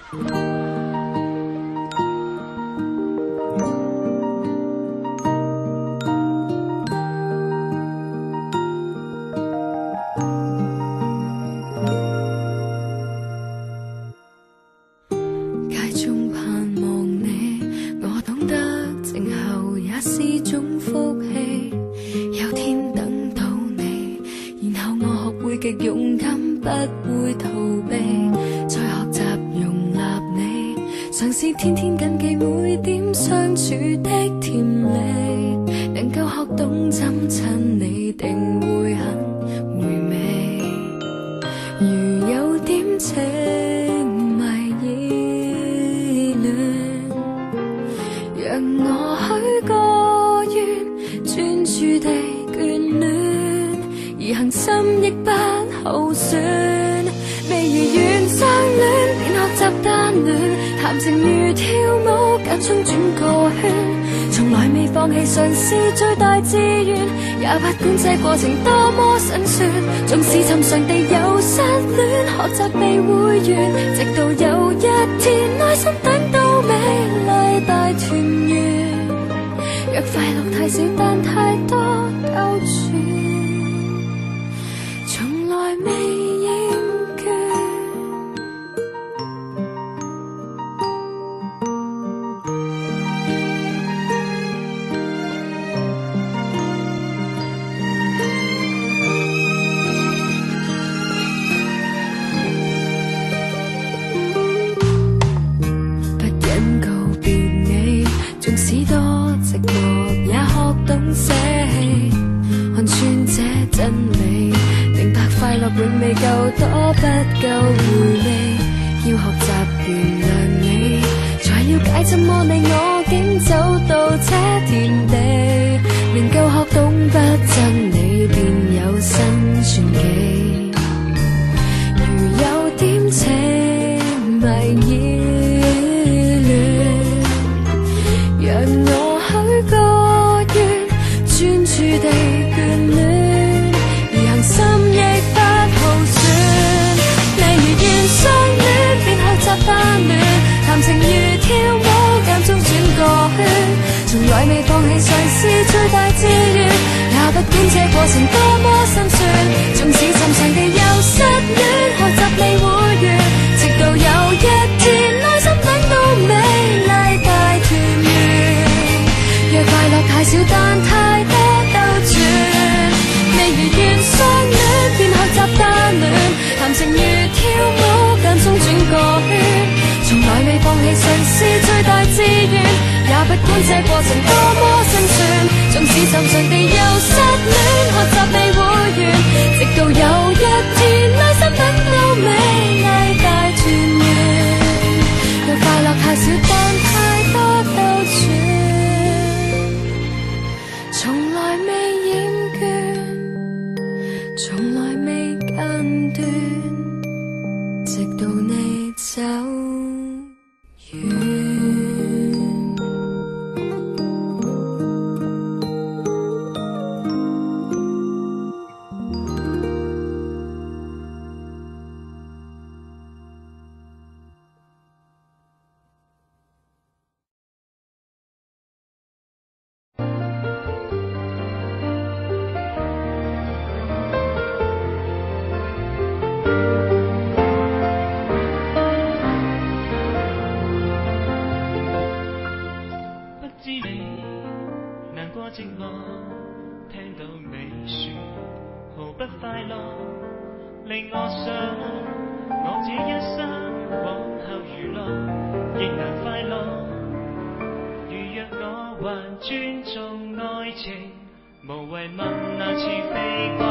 街中盼望你，我懂得靜候也是種福氣。有天等到你，然後我學會極勇敢，不會逃避，再學習容納你，嘗試天天緊記每點相處的甜蜜，能夠學懂怎親你，定會很回味。如有點情迷意亂，讓我許個願，專注地眷戀，而行心亦不耗損。未如願相戀，便學習單戀，談情如跳舞，間中轉個圈，從來未放棄嘗試最大志願，也不管這過程多麼辛酸，縱使尋常地有失戀，學習被會員，直到有一天內心等到美麗大團圓。若快樂太少但太多兜轉，從來未厭倦。縱使多寂寞，也學懂捨棄，看穿這真理，明白快樂永未夠多，不夠回味。要學習原諒你，才了解怎麼你我竟走到這田地，能夠學懂不憎你，便有新傳奇。如有點情迷意讓我許個願，專注地眷戀，而行心亦不耗損。例如願相戀，便學習單戀，談情如跳舞，間中轉個圈，從來未放棄嘗試最大志願，也不管這過程多麼辛酸，縱使尋常地有失戀，學習未會完，直到有一天內心等到美麗大團圓。若快樂太少但太多兜轉，未如願相戀，便學習單戀，談情如跳舞，間中轉個圈，從來未放棄嘗試最大志願，也不管這過程多麼辛酸，縱使尋常地有失戀，學習未會完，直到有一天內心等到美麗大團圓。若快樂太少但太多兜轉，從來未厭倦，從來未間斷，直到你走遠。寂寞，聽到你說毫不快樂，令我想我這一生往後娛樂亦能快樂。如若我還尊重愛情，無謂問那似非關